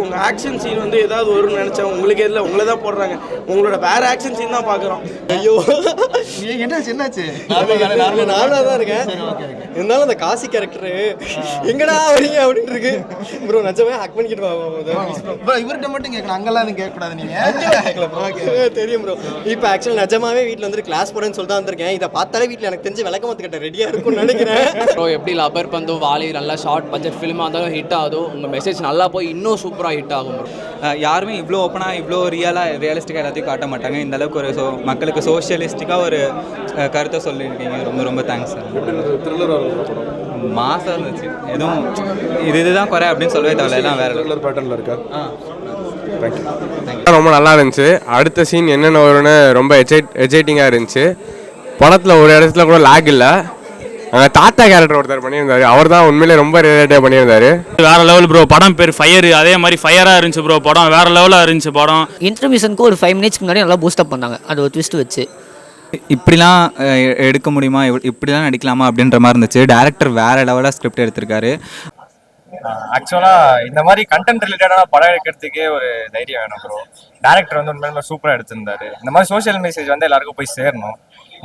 உங்க action scene வந்து ஏதாவது வரும்னு நினைச்சேன், உங்களுக்கு எதில் உங்களை தான் போடுறாங்க. உங்களோட வேற ஆக்ஷன் சீன் தான் பார்க்குறோம். ஐயோ என்னாச்சு? நானாக தான் இருக்கேன். இருந்தாலும் அந்த காசி கேரக்டரு எங்கடா வரீங்க அப்படின்னு இருக்கு ப்ரோ. நிஜமே ஹக் பண்ணிக்கிட்டு இவர்கிட்ட மட்டும் கேட்கணும், அங்கெல்லாம் கேட்கக்கூடாது. நீங்க தெரியும் ப்ரோ. இப்போ ஆக்சுவலி நிஜமாவே வீட்டில் வந்து கிளாஸ் போறேன்னு சொல்லிட்டு வந்திருக்கேன். இதை பார்த்தாலே வீட்டில் எனக்கு தெரிஞ்சு விளக்கமத்துக்கிட்ட ரெடியாக இருக்கும்னு நினைக்கிறேன். ப்ரோ எப்படி லப்பர் பந்தும் வாலி நல்லா ஷார்ட் பட்ஜெட் ஃபிலிமாக இருந்தாலும் ஹிட் ஆகுதோ, உங்கள் மெசேஜ் நல்லா போய் இன்னும் சூப்பராக ஹிட் ஆகும். யாருமே இவ்வளோ ஓப்பனாக இவ்வளோ ரியலிஸ்டிக்காக எல்லாத்தையும் காட்ட மாட்டாங்க. இந்த அளவுக்கு ஒரு மக்களுக்கு சோஷியலிஸ்டிக்காக ஒரு கருத்தை சொல்லியிருக்கீங்க. ரொம்ப ரொம்ப தேங்க்ஸ் சார். மாசாக இருந்துச்சு. எதுவும் இதுதான் குறை அப்படின்னு சொல்லவே தேவையில்ல, எல்லாம் வேறு பேட்டர்னில் இருக்கா? ரொம்ப நல்லா இருந்துச்சு. அடுத்த சீன் என்னென்ன வரும்னு ரொம்ப எக்ஸைட்டிங்காக இருந்துச்சு. படத்தில் ஒரு இடத்துல கூட லாக் இல்லை. அங்கே தாத்தா கேரக்டர் ஒருத்தர் பண்ணியிருந்தாரு, அவர் தான் உண்மையிலே ரொம்ப ரிலேட்டிவாக பண்ணியிருந்தாரு. வேற லெவல் ப்ரோ. படம் பேர் ஃபயர், அதே மாதிரி ஃபயராக இருந்துச்சு ப்ரோ. படம் வேற லெவலாக இருந்துச்சு. படம் இன்டர்மிஷனுக்கு ஒரு 5 மினிட்ஸ்க்கு முன்னாடி நல்லா பூஸ்டப் பண்ணாங்க. அது ஒரு ட்விஸ்ட் வச்சு இப்படிலாம் எடுக்க முடியுமா, இப்படிலாம் நடிக்கலாமா அப்படின்ற மாதிரி இருந்துச்சு. டேரக்டர் வேற லெவலாக ஸ்கிரிப்ட் எடுத்திருக்காரு. ஆக்சுவலாக இந்த மாதிரி கண்டென்ட் ரிலேட்டடான படம் எடுக்கிறதுக்கே ஒரு தைரியம் வேணும் ப்ரோ. டேரக்டர் வந்து உண்மையிலுமே சூப்பராக எடுத்திருந்தாரு. இந்த மாதிரி சோஷியல் மெசேஜ் வந்து எல்லாருக்கும் போய் சேரணும்,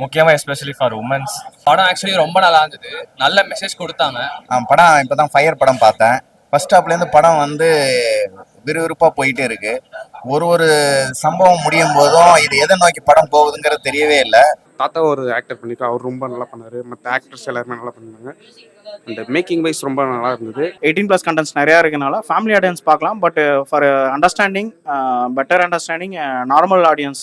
முக்கியமாக எஸ்பெஷலி ஃபார் உமன்ஸ். படம் ஆக்சுவலி ரொம்ப நல்லா இருந்தது, நல்ல மெசேஜ் கொடுத்தாங்க. படம் இப்போ தான் ஃபயர் படம் பார்த்தேன். ஃபர்ஸ்ட் ஹாப்லேருந்து படம் வந்து விறுவிறுப்பாக போயிட்டே இருக்கு. ஒரு சம்பவம் முடியும் போதும் இது எதை நோக்கி படம் போகுதுங்கிறது தெரியவே இல்லை. தாத்தா ஒரு ஆக்டர் பண்ணியிருக்காரு, அவர் ரொம்ப நல்லா பண்ணார். மற்ற ஆக்டர்ஸ் எல்லாருமே நல்லா பண்ணாங்க. அந்த மேக்கிங் வைஸ் ரொம்ப நல்லா இருந்தது. 18+ கண்டென்ட்ஸ் நிறையா இருக்கனால ஃபேமிலி ஆடியன்ஸ் பார்க்கலாம். But for understanding, better understanding normal audience,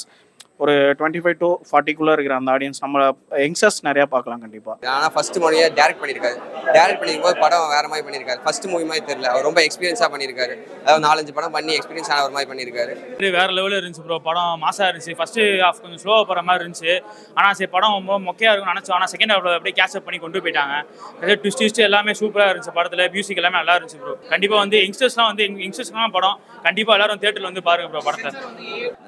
ஒரு 25 to 40 இருக்கிற அந்த ஆடியன்ஸ், நம்ம யங்ஸ்டர்ஸ் நிறையா பார்க்கலாம் கண்டிப்பாக. ஆனால் ஃபர்ஸ்ட் மூவியை டேரக்ட் பண்ணியிருக்காரு. டேரக்ட் பண்ணிருக்கும்போது படம் வேறு மாதிரி பண்ணியிருக்காரு. ஃபர்ஸ்ட் மூவி மாதிரி தெரியல, அவர் ரொம்ப எக்ஸ்பீரியன்ஸாக பண்ணியிருக்காரு. அதாவது 4-5 படம் பண்ணி எக்ஸ்பீரியன்ஸ் ஆன ஒரு மாதிரி பண்ணியிருக்காரு. வேறு லெவலில் இருந்துச்சு ப்ரோ. படம் மாசாக இருந்துச்சு. ஃபர்ஸ்ட் ஹாஃப் கொஞ்சம் ஸ்லோவாக போகிற மாதிரி இருந்துச்சு. ஆனால் சரி படம் ரொம்ப மொக்கையாக இருக்கும்னு நினச்சோம். ஆனால் செகண்ட் ஹாஃபில் அப்படியே கேட்சப் பண்ணி கொண்டு போயிட்டாங்க. அதே ட்விஸ்ட் எல்லாமே சூப்பராக இருந்துச்சு. படத்தில் மியூசிக் எல்லாமே நல்லா இருந்துச்சு ப்ரோ. கண்டிப்பாக வந்து யங்ஸ்டர்ஸ்லாம் படம் கண்டிப்பாக எல்லாரும் தியேட்டரில் வந்து பாருங்க ப்ரோ. படத்தை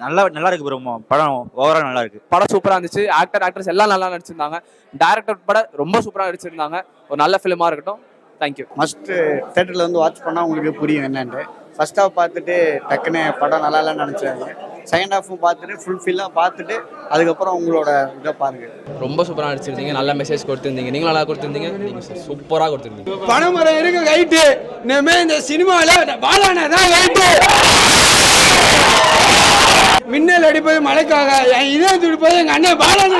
நல்லா இருக்கு ப்ரோ. படம் ஓவரால் நல்லா இருக்கு. படம் சூப்பராக இருந்துச்சு. ஆக்டர்ஸ் எல்லாம் நல்லா நடிச்சிருந்தாங்க. டேரக்டர் படம் ரொம்ப சூப்பராக நடிச்சிருந்தாங்க. ஒரு நல்ல ஃபிலிமாக இருக்கட்டும். தேங்க்யூ. மஸ்ட் தேட்டரில் வந்து வாட்ச் பண்ணால் உங்களுக்கு புரியும் என்னன்ட்டு. ஃபர்ஸ்ட் ஹாஃப் பார்த்துட்டு டக்குன்னு படம் நல்லா இல்லைன்னு நினச்சாங்க. செகண்ட் ஹாஃபும் பார்த்துட்டு ஃபுல்ஃபில்லாக பார்த்துட்டு அதுக்கப்புறம் உங்களோட இதை பாருங்கள். ரொம்ப சூப்பராக நடிச்சிருந்தீங்க, நல்ல மெசேஜ் கொடுத்துருந்தீங்க. நீங்களும் நல்லா கொடுத்துருந்தீங்க. நீங்கள் சூப்பராக கொடுத்துருந்தீங்க. பணமரம் இருக்கு கைட்டு. இனிமேல் இந்த சினிமாவில் பாலானா தான் கைட்டு. மின்னல் அடிப்பது மழைக்காக, என் இதயம் துடிப்பது எங்கள் அண்ணன் பாலான.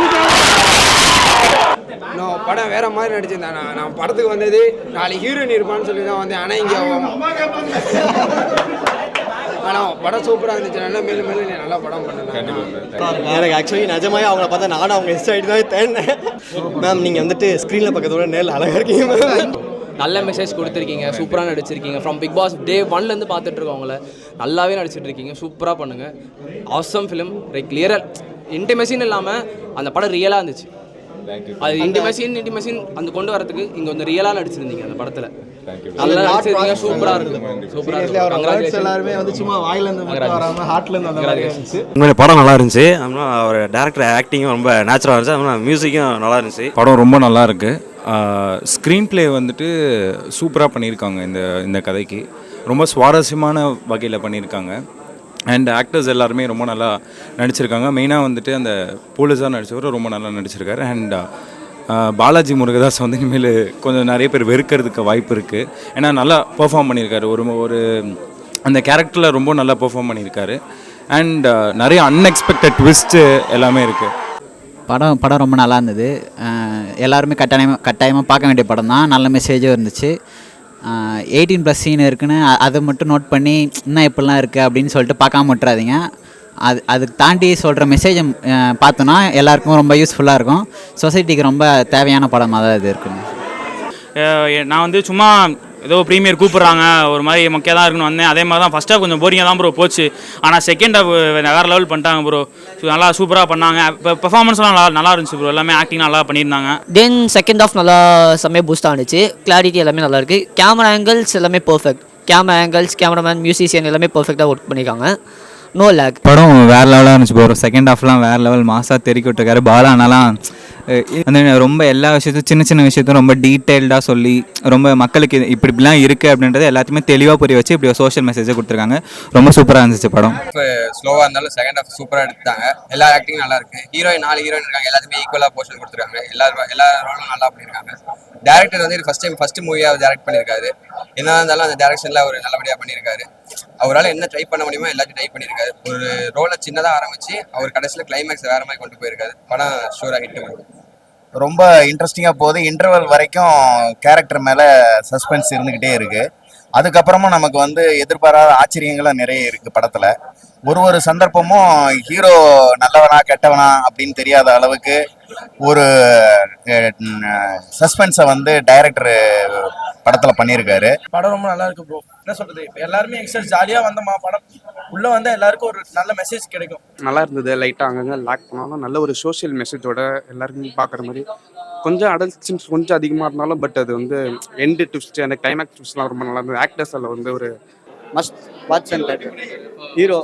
நான் படம் வேற மாதிரி நடிச்சிருந்தேன். நான் படத்துக்கு வந்தது 4 ஹீரோயின் இருப்பான்னு சொல்லி தான் வந்தேன். ஆனால் இங்கே ஆனால் படம் சூப்பராக இருந்துச்சு. நல்லா மேலும் நல்லா படம் பண்ணேன். எனக்கு ஆக்சுவலி நிஜமாவே அவங்கள பார்த்தா நானும் அவங்க எஸ் ஆகிட்டு தான் தேடினேன். மேம் நீங்கள் வந்துட்டு ஸ்க்ரீனில் பக்கத்தோட நேரில் அழகாக இருக்கீங்க மேம். நல்ல மெசேஜ் கொடுத்துருக்கீங்க, சூப்பராக நடிச்சிருக்கீங்க. ஃப்ரம் பிக் பாஸ் டே 1லேருந்து பார்த்துட்டு இருக்கோம் உங்களை. நல்லாவே நடிச்சிட்டு இருக்கீங்க, சூப்பராக பண்ணுங்கள். Awesome film. கிளியராக இன்டிமேசின்னு இல்லாமல் அந்த படம் ரியலாக இருந்துச்சு. அது இன்டிமேசின் அந்த கொண்டு வரதுக்கு இங்கே வந்து ரியலாக நடிச்சிருந்தீங்க அந்த படத்தில். நல்லா நடிச்சிருக்கீங்க, சூப்பராக இருக்குது. சூப்பராக எல்லாருமே வந்து சும்மா வாயிலேருந்து வராமல் ஹார்ட்லேருந்து அந்த உண்மையிலே படம் நல்லா இருந்துச்சு. அதனால் அவர் டேரக்டர் ஆக்டிங்கும் ரொம்ப நேச்சுரலாக இருந்துச்சு. அதனால் மியூசிக்கும் நல்லா இருந்துச்சு. படம் ரொம்ப நல்லா இருக்குது. ஸ்க்ரீன் ப்ளே வந்துட்டு சூப்பராக பண்ணியிருக்காங்க. இந்த கதைக்கு ரொம்ப சுவாரஸ்யமான வகையில் பண்ணியிருக்காங்க. அண்ட் ஆக்டர்ஸ் எல்லாருமே ரொம்ப நல்லா நடிச்சிருக்காங்க. மெயினாக வந்துட்டு அந்த போலீஸாக நடித்தவர் ரொம்ப நல்லா நடிச்சிருக்காரு. அண்ட் பாலாஜி முருகதாஸ் வந்து இனிமேல் கொஞ்சம் நிறைய பேர் வெறுக்கிறதுக்கு வாய்ப்பு இருக்குது. ஏன்னா நல்லா பெர்ஃபார்ம் பண்ணியிருக்காரு. ஒரு அந்த கேரக்டரில் ரொம்ப நல்லா பெர்ஃபார்ம் பண்ணியிருக்காரு. அண்ட் நிறைய அன்எக்ஸ்பெக்டட் ட்விஸ்ட்டு எல்லாமே இருக்குது. படம் ரொம்ப நல்லா இருந்தது. எல்லாருமே கட்டாயமாக பார்க்க வேண்டிய படம் தான். நல்ல மெசேஜும் இருந்துச்சு. 18+ சீன் இருக்குன்னு அதை மட்டும் நோட் பண்ணி இன்னும் எப்படிலாம் இருக்குது அப்படின்னு சொல்லிட்டு பார்க்காம விட்டுறாதீங்க. அதுக்கு தாண்டி சொல்கிற மெசேஜை பார்த்தோன்னா எல்லாருக்கும் ரொம்ப யூஸ்ஃபுல்லாக இருக்கும். சொசைட்டிக்கு ரொம்ப தேவையான படமாக தான் இது இருக்குங்க. நான் வந்து சும்மா ஏதோ ப்ரீமியர் கூப்பிட்றாங்க ஒரு மாதிரி மொக்கையாக தான் இருக்குன்னு வந்தேன். அதே மாதிரி தான் ஃபஸ்ட் ஹாஃப் கொஞ்சம் போரிங்காக தான் ப்ரோ போச்சு. ஆனால் செகண்ட் ஹாஃப் வேறு லெவல் பண்ணிட்டாங்க ப்ரோ. நல்லா சூப்பராக பண்ணாங்க. இப்போ பெர்ஃபார்மன்ஸ்லாம் நல்லா இருந்துச்சு ப்ரோ. எல்லாமே ஆக்டிங் நல்லா பண்ணியிருந்தாங்க. தென் செகண்ட் ஹாஃப் நல்லா செம்மையாக பூஸ்ட் ஆனிச்சு. கிளாரிட்டி எல்லாமே நல்லா இருக்குது. கேமரா ஆங்கிள்ஸ் எல்லாமே perfect. Camera angles, cameraman, musician எல்லாமே பர்ஃபெக்டாக ஒர்க் பண்ணியிருக்காங்க. No lag. படம் வேறு லெவலாக இருந்துச்சு ப்ரோ. செகண்ட் ஹாஃப்லாம் வேறு லெவல் மாசாக தெறிக்க விட்டுருக்காரு. பாலானாலாம் அந்த ரொம்ப எல்லா விஷயத்தையும் சின்ன சின்ன விஷயத்தையும் ரொம்ப டீட்டெயில்டாக சொல்லி ரொம்ப மக்களுக்கு இப்படிலாம் இருக்குது அப்படின்றது எல்லாத்தையுமே தெளிவாக புரிய வச்சு இப்படி ஒரு சோஷியல் மெசேஜை கொடுத்துருக்காங்க. ரொம்ப சூப்பராக இருந்துச்சு படம். ஸ்லோவாக இருந்தாலும் செகண்ட் ஹாஃப் சூப்பராக எடுத்தாங்க. எல்லா ஆக்டிங் நல்லா இருக்கு. ஹீரோயின் 4 ஹீரோயின் இருக்காங்க. எல்லாத்துக்குமே ஈக்குவலாக போர்ஷன் கொடுத்துருக்காங்க. எல்லா ரோலும் நல்லா பண்ணியிருக்காங்க. டேரக்டர் வந்து இது ஃபர்ஸ்ட் மூவியாக டேரக்ட் பண்ணியிருக்காரு. என்ன இருந்தாலும் அந்த டேரக்ஷனில் அவர் நல்லபடியாக பண்ணியிருக்காரு. அவரால் என்ன ட்ரை பண்ண முடியுமோ எல்லாத்தையும் ட்ரை பண்ணியிருக்காரு. ஒரு ரோலை சின்னதாக ஆரம்பிச்சு அவர் கடைசியில் கிளைமேக்ஸ் வேற மாதிரி கொண்டு போயிருக்காரு. படம் ஷூராக ஹிட் பண்ணும். ரொம்ப இன்ட்ரெஸ்டிங்காக போகுது. இன்டர்வல் வரைக்கும் கேரக்டர் மேலே சஸ்பென்ஸ் இருந்துக்கிட்டே இருக்குது. அதுக்கப்புறமும் நமக்கு வந்து எதிர்பாராத ஆச்சரியங்களும் நிறைய இருக்குது படத்தில். ஒரு சந்தர்ப்பமும் ஹீரோ நல்லவனா கெட்டவனா அப்படின்னு தெரியாத அளவுக்கு ஒரு சஸ்பென்ஸை வந்து டைரக்டர் படத்தில் பண்ணியிருக்காரு. படம் ரொம்ப நல்லா இருக்கு ப்ரோ. என்ன சொல்றது, எல்லாருமே எக்ஸஸ் ஜாலியாக வந்தோமா, படம் உள்ள வந்து எல்லாருக்கும் ஒரு நல்ல மெசேஜ் கிடைக்கும். நல்லா இருந்தது. லைட்டாக அங்கங்கே லேக் பண்ணாலும் நல்ல ஒரு சோஷியல் மெசேஜோட எல்லாருக்கும் பார்க்குற மாதிரி. கொஞ்சம் அடல்ட் சீன்ஸ் கொஞ்சம் அதிகமாக இருந்தாலும் பட் அது வந்து எண்டு ட்விஸ்ட், அந்த கிளைமேக்ஸ் ட்விஸ்ட்லாம் ரொம்ப நல்லா இருந்தது. ஆக்டர்ஸ் அதில் வந்து ஒரு must watch and hero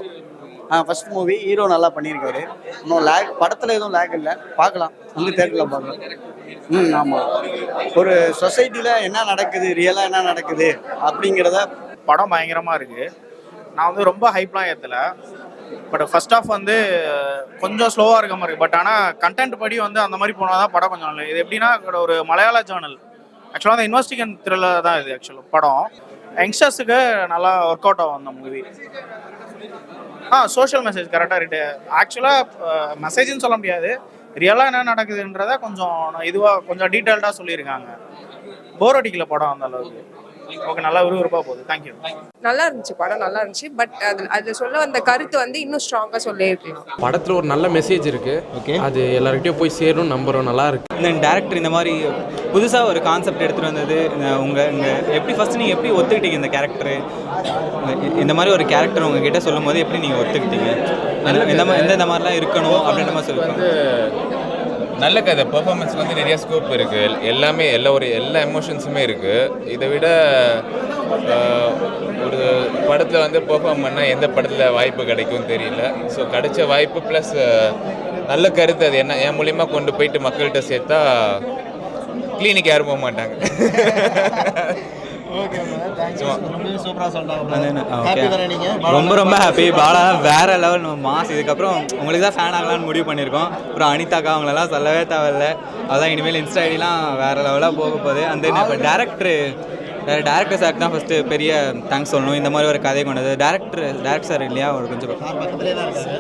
first movie hero நல்லா பண்ணியிருக்காரு. இன்னும் லேக் படத்தில் எதுவும் லேக் இல்லை. பார்க்கலாம், வந்து தேட்டரில் பார்க்கலாம். ஆமாம், ஒரு சொசைட்டியில் என்ன நடக்குது, ரியலாக என்ன நடக்குது அப்படிங்கிறத படம் பயங்கரமாக இருக்குது. நான் வந்து ரொம்ப ஹைப்லாம் ஏற்றலை. பட் ஃபர்ஸ்ட் ஹாஃப் வந்து கொஞ்சம் ஸ்லோவாக இருக்க மாதிரி இருக்குது. பட் ஆனால் கண்டென்ட் படி வந்து அந்த மாதிரி போனால் தான் படம் கொஞ்சம் நல்லது. இது எப்படின்னா ஒரு மலையாள ஜேர்னல். ஆக்சுவலாக அந்த இன்வெஸ்டிகேஷன் த்ரில்லர் தான் இது. ஆக்சுவலாக படம் யங்ஸ்டர்ஸுக்கு நல்லா ஒர்க் அவுட் ஆகும் அந்த மூவி. சோஷியல் மெசேஜ் கரெக்டாக இருக்கு. ஆக்சுவலாக மெசேஜ்னு சொல்ல முடியாது, ரியலாக என்ன நடக்குதுன்றத கொஞ்சம் இதுவாக கொஞ்சம் டீட்டெயில்டாக சொல்லியிருக்காங்க. போர் அடிக்கல படம் அந்த அளவுக்கு. ஓகே, நல்லா விறுவிறுப்பாக போகுது. தேங்க்யூ. நல்லா இருந்துச்சு, படம் நல்லா இருந்துச்சு. பட் அது சொல்ல வந்த கருத்து வந்து இன்னும் ஸ்ட்ராங்காக சொல்லியிருக்கலாம். படத்தில் ஒரு நல்ல மெசேஜ் இருக்குது. ஓகே, அது எல்லாருக்கிட்டையும் போய் சேரும் நம்புகிறோம். நல்லா இருக்கு. இந்த டேரக்டர் இந்த மாதிரி புதுசாக ஒரு கான்செப்ட் எடுத்துகிட்டு வந்தது. எப்படி ஃபஸ்ட்டு நீங்கள் எப்படி ஒத்துக்கிட்டீங்க இந்த கேரக்டரு? இந்த மாதிரி ஒரு கேரக்டர் உங்ககிட்ட சொல்லும் போது எப்படி நீங்கள் ஒத்துக்கிட்டீங்க? இந்த மாதிரிலாம் இருக்கணும் அப்படின்ற மாதிரி சொல்லுவாங்க. நல்ல கதை. பெர்ஃபார்மன்ஸ் வந்து நிறைய ஸ்கோப் இருக்குது. எல்லாமே எல்லா எமோஷன்ஸுமே இருக்குது. இதை விட ஒரு படத்தில் வந்து பெர்ஃபார்ம் பண்ணால் எந்த படத்தில் வாய்ப்பு கிடைக்கும்னு தெரியல. ஸோ கிடைச்ச வாய்ப்பு ப்ளஸ் நல்ல கருத்து. அது என்ன என் மூலிமா கொண்டு போயிட்டு மக்கள்கிட்ட சேர்த்தா கிளினிக் யாரும் போக மாட்டாங்க. ரொம்ப ஹாப்பி. பாலா வேற லெவல் மாஸ். இதுக்கப்புறம் உங்களுக்கு தான் ஃபேன் ஆகலான்னு முடிவு பண்ணியிருக்கோம். அப்புறம் அனிதாக்கா அவங்களெல்லாம் சொல்லவே தேவையில்லை. அதான் இனிமேல் இன்ஸ்டா ஐடிலாம் வேற லெவலாக போக போகுது. அந்த இப்போ டேரக்டர் சார் தான் ஃபஸ்ட்டு பெரிய தேங்க்ஸ் சொல்லணும். இந்த மாதிரி ஒரு கதையை கொண்டது டேரக்டர் சார் இல்லையா, அவர் கொஞ்சம் பக்கத்துலேயே தான் இருக்காரு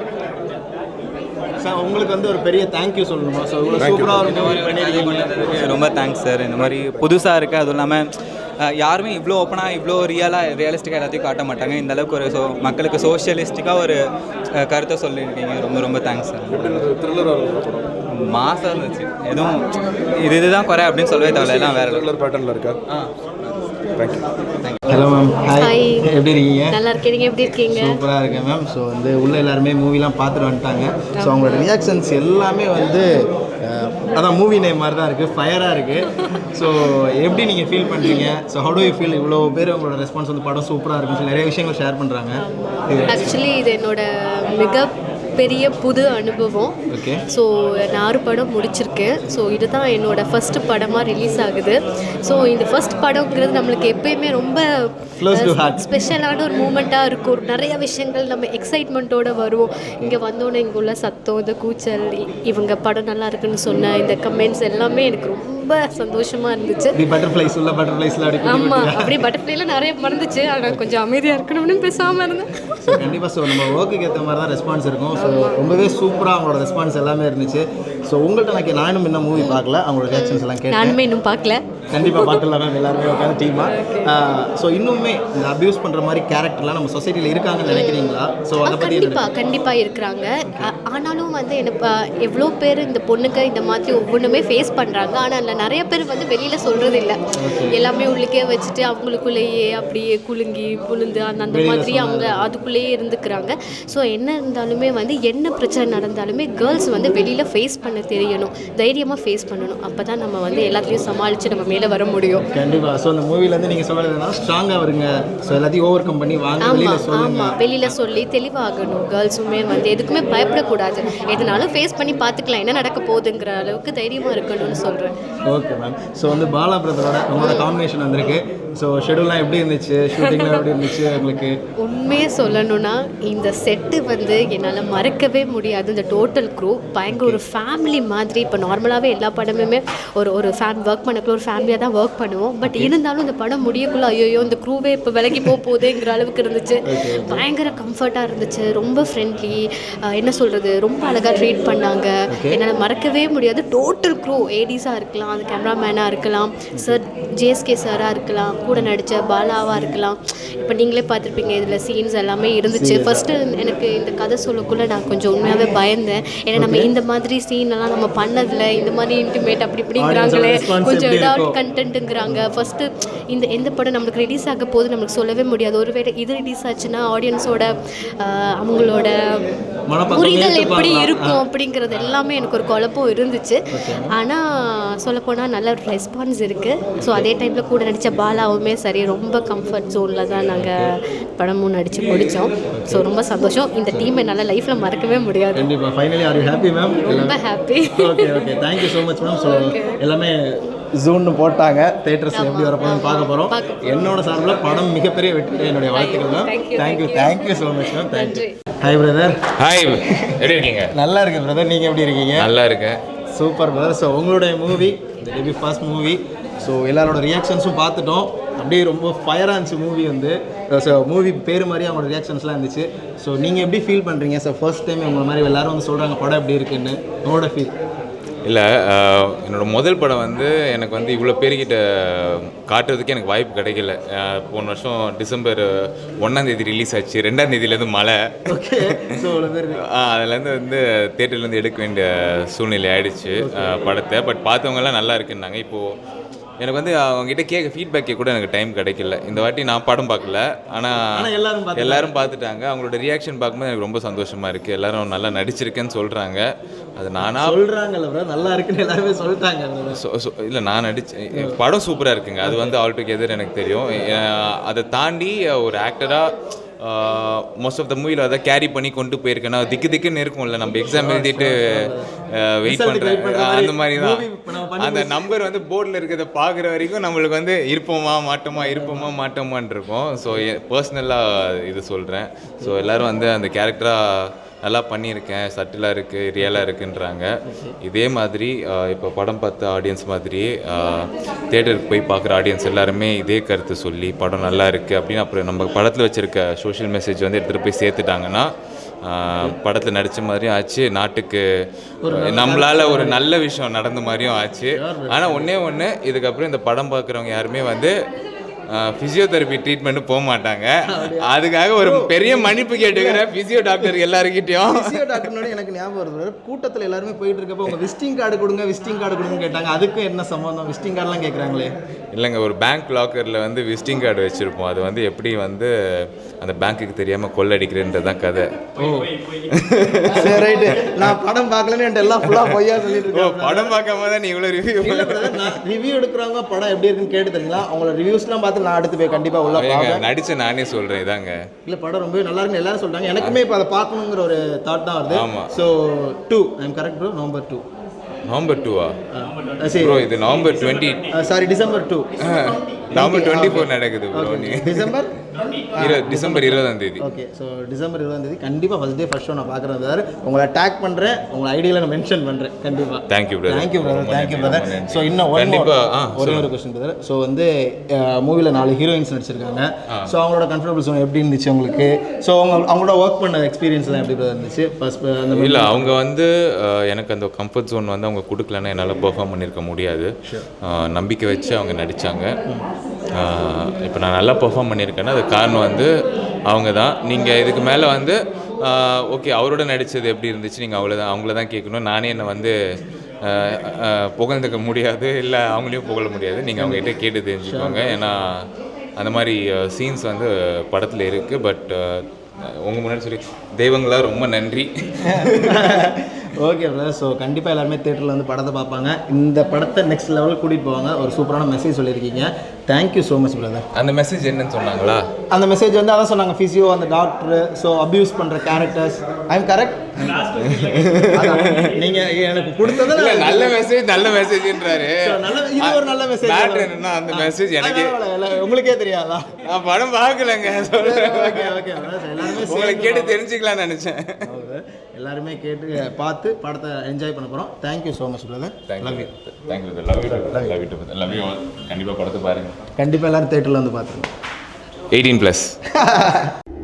சார். உங்களுக்கு வந்து ஒரு பெரிய தேங்க்யூ சொல்லணுமா? ஸோ இவ்வளோ சூப்பராக ரொம்ப தேங்க்ஸ் சார். இந்த மாதிரி புதுசாக இருக்குது. அதுவும் இல்லாமல் யாருமே இவ்வளோ ஓப்பனாக இவ்வளோ ரியலிஸ்டிக்காக எல்லாத்தையும் காட்ட மாட்டாங்க. இந்த அளவுக்கு ஒரு மக்களுக்கு சோஷியலிஸ்டிக்காக ஒரு கருத்தை சொல்லியிருக்கீங்க. ரொம்ப தேங்க்ஸ் சார். மாசாக இருந்துச்சு. எதுவும் இதுதான் குறை அப்படின்னு சொல்லவே தேவையில்ல. எல்லாம் வேறு பேட்டர்னில் இருக்கா? Hello ma'am. ஹாய், எப்படி இருக்கீங்க? நல்லா இருக்கேன். நீங்கள் எப்படி இருக்கீங்க? சூப்பராக இருக்கேன் மேம். ஸோ வந்து உள்ள எல்லாருமே மூவிலாம் பார்த்துட்டு வந்துட்டாங்க. ஸோ அவங்களோட ரியாக்ஷன்ஸ் எல்லாமே வந்து அதான் மூவி நேம் மாதிரி தான் இருக்குது, ஃபயராக இருக்குது. ஸோ எப்படி நீங்கள் ஃபீல் பண்ணுறீங்க? So how to you feel? இவ்வளோ பேர் உங்களோட ரெஸ்பான்ஸ் வந்து படம் சூப்பராக இருக்குன்னு சொல்லி நிறைய விஷயங்கள் ஷேர் பண்ணுறாங்க. ஆக்சுவலி இது என்னோட மிக பெரிய புது அனுபவம். ஓகே, ஸோ 6 படம் முடிச்சிருக்கேன். ஸோ இதுதான் என்னோட ஃபர்ஸ்ட் படமாக ரிலீஸ் ஆகுது. ஸோ இந்த ஃபர்ஸ்ட் படங்கிறது நம்மளுக்கு எப்பயுமே ரொம்ப ஸ்பெஷலான ஒரு மூமெண்ட்டாக இருக்கும். நிறைய விஷயங்கள் நம்ம எக்ஸைட்மெண்ட்டோடு வருவோம். இங்கே வந்தோன்னே இங்கே உள்ள சத்தம், இந்த கூச்சல், இவங்க படம் நல்லா இருக்குன்னு சொன்ன இந்த கமெண்ட்ஸ் எல்லாமே எனக்கு ரொம்ப சந்தோஷமாக இருந்துச்சு. ஆமாம், அப்படி பட்டர்ஃப்ளைலாம் நிறைய மறந்துச்சு. ஆனால் கொஞ்சம் அமைதியாக இருக்கணும்னு பேசாமல் இருந்தேன். கண்டிப்பாக. ஸோ நம்ம ஒர்க்குக்கு ஏற்ற மாதிரி தான் ரெஸ்பான்ஸ் இருக்கும். ஸோ ரொம்பவே சூப்பராக அவங்களோட ரெஸ்பான்ஸ் எல்லாமே இருந்துச்சு. ஸோ உங்கள்கிட்ட நானும் இன்னும் மூவி பார்க்கல, அவங்களோட ரியாக்ஷன்ஸ் எல்லாம் கேட்டேன். நானுமே இன்னும் பார்க்கல. கண்டிப்பாக பார்த்துடலாம் மேம், எல்லாருமே உட்காந்து டீமாக. ஸோ இன்னுமே இந்த அப்யூஸ் பண்ணுற மாதிரி கேரக்டர்லாம் நம்ம சொசைட்டியில் இருக்காங்கன்னு நினைக்கிறீங்களா? ஸோ அதை பற்றி கண்டிப்பாக இருக்கிறாங்க. ஆனாலும் வந்து எனக்கு எவ்வளோ பேர் இந்த பொண்ணுக்கு இந்த மாதிரி ஒவ்வொன்றுமே ஃபேஸ் பண்ணுறாங்க. ஆனால் அதில் நிறைய பேர் வந்து வெளியில் சொல்கிறது இல்லை. எல்லாமே உள்ளுக்கே வச்சுட்டு அவங்களுக்குள்ளேயே அப்படியே குலுங்கி புழுந்து அந்த மாதிரி அவங்க அதுக்குள்ளேயே இருந்துக்கிறாங்க. ஸோ என்ன இருந்தாலுமே வந்து என்ன பிரச்சனை நடந்தாலுமே கேர்ள்ஸ் வந்து வெளியில் ஃபேஸ் பண்ண தெரியணும், தைரியமாக ஃபேஸ் பண்ணணும். அப்போ தான் நம்ம வந்து எல்லாத்தையும் சமாளித்து நம்ம மேலே வர முடியும். கண்டிப்பாக. ஸோ அந்த மூவிலேருந்து நீங்கள் சொல்கிறதுனா ஸ்ட்ராங்காக வருங்க, ஸோ எல்லாத்தையும் ஓவர் கம் பண்ணி வாங்க, வெளியில் சொல்லுங்க. ஆமாம், வெளியில் சொல்லி தெளிவாகணும். கேர்ள்ஸுமே வந்து எதுக்குமே பயப்படக்கூடாது, எதுனாலும் ஃபேஸ் பண்ணி பார்த்துக்கலாம், என்ன நடக்க போகுதுங்கிற அளவுக்கு தைரியமாக இருக்கணும்னு சொல்கிறேன். Okay ma'am. ஸோ வந்து பாலா பிரதரோட உங்களோட காம்பினேஷன் வந்திருக்கு. ஸோ ஷெடியூல்லாம் எப்படி இருந்துச்சு, ஷூட்டிங்லாம் எப்படி இருந்துச்சு உங்களுக்கு? உண்மையே சொல்லணும்னா இந்த செட்டு வந்து என்னால் மறக்கவே முடியாது. இந்த டோட்டல் க்ரூ பயங்கர ஒரு ஃபேமிலி மாதிரி. இப்போ நார்மலாகவே எல்லா படமுமே ஒரு ஒர்க் பண்ணக்குள்ள ஒரு ஃபேமிலியாக தான் ஒர்க் பண்ணுவோம். பட் இருந்தாலும் இந்த படம் முடியக்குள்ள ஐயோ இந்த க்ரூவே இப்போ விலகி போகுதுங்கிற அளவுக்கு இருந்துச்சு. பயங்கர கம்ஃபர்ட்டாக இருந்துச்சு, ரொம்ப ஃப்ரெண்ட்லி, என்ன சொல்கிறது, ரொம்ப அழகாக ட்ரீட் பண்ணாங்க. என்னால் மறக்கவே முடியாது. டோட்டல் க்ரூ, ஏடிஸாக இருக்கலாம், அது கேமராமேனாக இருக்கலாம், சார் ஜேஎஸ்கே சாராக இருக்கலாம், கூட நடித்த பாலாவாக இருக்கலாம். இப்போ நீங்களே பார்த்துருப்பீங்க, இதில் சீன்ஸ் எல்லாமே இருந்துச்சு. ஃபஸ்ட்டு எனக்கு இந்த கதை சொல்லக்குள்ளே நான் கொஞ்சம் உண்மையாகவே பயந்தேன். ஏன்னா நம்ம இந்த மாதிரி சீனெல்லாம் நம்ம பண்ணதில்லை, இந்த மாதிரி இன்டிமேட் அப்படி இப்படிங்கிறாங்களே, கொஞ்சம் ஏதாவது கண்டென்ட்டுங்கிறாங்க. ஃபஸ்ட்டு எந்த படம் நம்மளுக்கு ரிலீஸ் ஆக போது நம்மளுக்கு சொல்லவே முடியாது. ஒருவேளை இது ரிலீஸ் ஆச்சுன்னா ஆடியன்ஸோட அவங்களோட புரிதல் எப்படி இருக்கும் அப்படிங்கிறது எல்லாமே எனக்கு ஒரு குழப்பம் இருந்துச்சு. ஆனால் சொல்லப்போனால் நல்ல ஒரு ரெஸ்பான்ஸ் இருக்குது. ஸோ அதே டைமில் கூட நடித்த பாலாவுமே சரி, ரொம்ப கம்ஃபர்ட் ஜோனில் தான் நாங்கள் படமும் நடித்து முடித்தோம். ஸோ ரொம்ப சந்தோஷம். இந்த டீம் என்னால் லைஃப்பில் மறக்கவே முடியாது. கண்டிப்பாக. Finally are you happy ma'am? ரொம்ப happy. Okay okay, thank you so much ma'am. So எல்லாமே ஜூன்னு போட்டாங்க, தேட்டர்ஸில் எப்படி வரப்போன்னு பார்க்க போகிறோம். என்னோட சார்பில் படம் மிகப்பெரிய வெற்றி, என்னுடைய வாழ்த்துக்கள் ma'am. Thank you so much ma'am. Thank you. Hi brother. Hi, எப்படி இருக்கீங்க? நல்லா இருக்கு பிரதர், நீங்கள் எப்படி இருக்கீங்க? நல்லா இருக்கேன். Super brother. ஸோ உங்களுடைய மூவி, இந்த டெபியூ ஃபர்ஸ்ட் மூவி, ஸோ எல்லாரோட ரியாக்ஷன்ஸும் பார்த்துட்டோம். அப்படியே ரொம்ப ஃபயராக இருந்துச்சு மூவி வந்து. ஸோ மூவி பேர் மாதிரி அவங்களோட ரியாக்ஷன்ஸ்லாம் இருந்துச்சு. ஸோ நீங்கள் எப்படி ஃபீல் பண்ணுறீங்க? ஸோ ஃபர்ஸ்ட் டைம் உங்களை மாதிரி எல்லாரும் வந்து சொல்கிறாங்க படம் எப்படி இருக்குன்னு, உங்களோட ஃபீல்? இல்லை, என்னோடய முதல் படம் வந்து எனக்கு வந்து இவ்வளோ பேர்கிட்ட காட்டுறதுக்கு எனக்கு வாய்ப்பு கிடைக்கல. போன வருஷம் டிசம்பர் 1ஆம் தேதி ரிலீஸ் ஆச்சு, 2ஆம் தேதியிலேருந்து மழை, அதுலேருந்து வந்து தேட்டர்லேருந்து எடுக்க வேண்டிய சூழ்நிலை ஆயிடுச்சு படத்தை. பட் பார்த்தவங்கலாம் நல்லா இருக்குன்னாங்க. இப்போது எனக்கு வந்து அவங்ககிட்ட கேட்க ஃபீட்பேக்கே கூட எனக்கு டைம் கிடைக்கல. இந்த வாட்டி நான் படம் பார்க்கல, ஆனால் எல்லாரும் பார்த்துட்டாங்க. அவங்களோட ரியாக்ஷன் பார்க்கும்போது எனக்கு ரொம்ப சந்தோஷமாக இருக்குது. எல்லாரும் நல்லா நடிச்சிருக்கேன்னு சொல்கிறாங்க. அது நானாக சொல்கிறாங்கல்ல, நல்லா இருக்குன்னு எல்லாருமே சொல்லிட்டாங்க. இல்லை, நான் நடித்தேன், படம் சூப்பராக இருக்குங்க. அது வந்து ஆல் டுகெதர் எனக்கு தெரியும். அதை தாண்டி ஒரு ஆக்டராக மோஸ்ட் ஆஃப் த மூவியில் அதை கேரி பண்ணி கொண்டு போயிருக்கேன்னா திக்குன்னு இருக்கும்ல, நம்ம எக்ஸாம் எழுதிட்டு வெயிட் பண்ணுறேன், அந்த மாதிரி தான். அந்த நம்பர் வந்து போர்டில் இருக்கிறத பார்க்குற வரைக்கும் நம்மளுக்கு வந்து இருப்போமா மாட்டோமான் இருக்கும். ஸோ பர்சனலாக இது சொல்கிறேன். ஸோ எல்லோரும் வந்து அந்த கேரக்டராக நல்லா பண்ணியிருக்கேன், சட்டிலாக இருக்குது, ரியலாக இருக்குன்றாங்க. இதே மாதிரி இப்போ படம் பார்த்த ஆடியன்ஸ் மாதிரி தேட்டருக்கு போய் பார்க்குற ஆடியன்ஸ் எல்லாருமே இதே கருத்து சொல்லி படம் நல்லா இருக்குது அப்படின்னு அப்புறம் நம்ம படத்தில் வச்சுருக்க சோஷியல் மெசேஜ் வந்து எடுத்துகிட்டு போய் சேர்த்துட்டாங்கன்னா படத்தில் நடித்த மாதிரியும் ஆச்சு, நாட்டுக்கு நம்மளால் ஒரு நல்ல விஷயம் நடந்த மாதிரியும் ஆச்சு. ஆனால் ஒன்று இதுக்கப்புறம் இந்த படம் பார்க்குறவங்க யாருமே வந்து ஃபிசியோதெரப்பி ட்ரீட்மெண்ட்டு போக மாட்டாங்க. அதுக்காக ஒரு பெரிய மன்னிப்பு கேட்டுக்கிறேன் ஃபிசியோ டாக்டர் எல்லாருக்கிட்டையும். ஃபிசியோ டாக்டர்னோட எனக்கு ஞாபகம் வருது, கூட்டத்தில் எல்லாருமே போயிட்டு இருக்கப்போ உங்கள் விசிட்டிங் கார்டு கொடுங்கன்னு கேட்டாங்க. அதுக்கு என்ன சம்மந்தம்? விசிட்டிங் கார்டெலாம் கேட்குறாங்களே. இல்லைங்க, ஒரு பேங்க் லாக்கரில் வந்து விசிட்டிங் கார்டு வச்சுருப்போம். அது வந்து எப்படி வந்து அந்த பேங்க்குக்கு தெரியாமல் கொள்ளடிக்கிறேன்றது தான் கதை. ஓ சரி, ரைட்டு. நான் படம் பார்க்கலன்னு எல்லாம் ஃபுல்லாக பொய்யா சொல்லிட்டு இருக்கேன். படம் பார்க்காம தான் நீ இவ்வளோ ரிவ்யூ எடுக்கிறவங்க படம் எப்படி இருக்குன்னு கேட்டு தெரியுங்களா? அவங்களோட ரிவ்யூஸ்லாம் பார்த்து நான் அடுத்து போய் கண்டிப்பாக உள்ள நடிச்ச நானே சொல்கிறேன். இதாங்க, இல்லை படம் ரொம்ப நல்லா இருக்குன்னு எல்லாரும் சொல்கிறாங்க. எனக்குமே இப்போ அதை பார்க்கணுங்கிற ஒரு தாட் தான் வருது. ஆமாம். So 2 I'm correct bro? November 2 சரி, இது நவம்பர் 20 சாரி டிசம்பர் 2 நவம்பர் 24 நடக்குது bro. டிசம்பர் டிசம்பர் 20ஆம் தேதி. ஓகே, ஸோ டிசம்பர் 20ஆம் தேதி கண்டிப்பாக ஃபர்ஸ்ட் டே ஃபர்ஸ்ட் ஷோ நான் பார்க்குறேன் சார். உங்களை டேக் பண்ணுறேன், உங்களை ஐடியில் நான் மென்ஷன் பண்ணுறேன் கண்டிப்பாக. Thank you brother. Thank you brother. So இன்னும் ஒரே ஒரு கொஸ்டின் பிரதர். ஸோ வந்து மூவியில் 4 ஹீரோயின்ஸ் நடிச்சிருக்காங்க. ஸோ அவங்களோட கம்ஃபர்டபுள் ஜோன் எப்படி இருந்துச்சு உங்களுக்கு? ஸோ அவங்களோட ஒர்க் பண்ண எக்ஸ்பீரியன்ஸ்லாம் எப்படி பிரதர் இருந்துச்சு? ஃபர்ஸ்ட் இல்லை, அவங்க வந்து எனக்கு அந்த கம்ஃபர்ட் ஜோன் வந்து அவங்க கொடுக்கலன்னா என்னால் பெர்ஃபார்ம் பண்ணியிருக்க முடியாது. நம்பிக்கை வச்சு அவங்க நடித்தாங்க. இப்போ நான் நல்லா பெர்ஃபார்ம் பண்ணியிருக்கேன்னா அது காரணம் வந்து அவங்க தான். நீங்கள் இதுக்கு மேலே வந்து ஓகே அவரோட நடித்தது எப்படி இருந்துச்சு நீங்கள் அவங்கள தான் கேட்கணும். நானே என்னை வந்து புகழ்ந்துக்க முடியாது, இல்லை அவங்களையும் புகழ முடியாது. நீங்கள் அவங்ககிட்ட கேட்டு தெரிஞ்சுக்கோங்க. ஏன்னா அந்த மாதிரி சீன்ஸ் வந்து படத்தில் இருக்குது. பட் உங்கள் முன்னாடி சொல்லி தெய்வங்களா ரொம்ப நன்றி. Okay brother. ஸோ கண்டிப்பாக எல்லாருமே தேட்டரில் வந்து படத்தை பார்ப்பாங்க. இந்த படத்தை நெக்ஸ்ட் லெவலுக்கு கூட்டிகிட்டு போவாங்க. ஒரு சூப்பரான மெசேஜ் சொல்லியிருக்கீங்க. Thank you so much brother. அந்த மெசேஜ் என்னன்னு சொன்னாங்களா? அந்த மெசேஜ் வந்து அதான் சொன்னாங்க, ஃபிசியோ, அந்த டாக்டர், ஸோ அப்யூஸ் பண்ணுற கேரக்டர்ஸ். I am correct? நீங்கள் எனக்கு கொடுத்தது நல்ல மெசேஜ்ன்றாரு. இது ஒரு நல்ல மெசேஜ். மேட்டர் என்னன்னா அந்த மெசேஜ் எனக்கு உங்களுக்கே தெரியாதா? நான் படம் பார்க்கலங்க. ஓகே ஓகே எல்லாருமே உங்களை கேட்டு தெரிஞ்சுக்கலாம்னு நினச்சேன். எல்லாருமே கேட்டு பார்த்து படத்தை என்ஜாய் பண்ண போகிறோம். Thank you so much brother. Thank you. கண்டிப்பாக படத்தை பாருங்க. கண்டிப்பாக எல்லாரும் தேட்டரில் வந்து பார்த்துருங்க. 18+.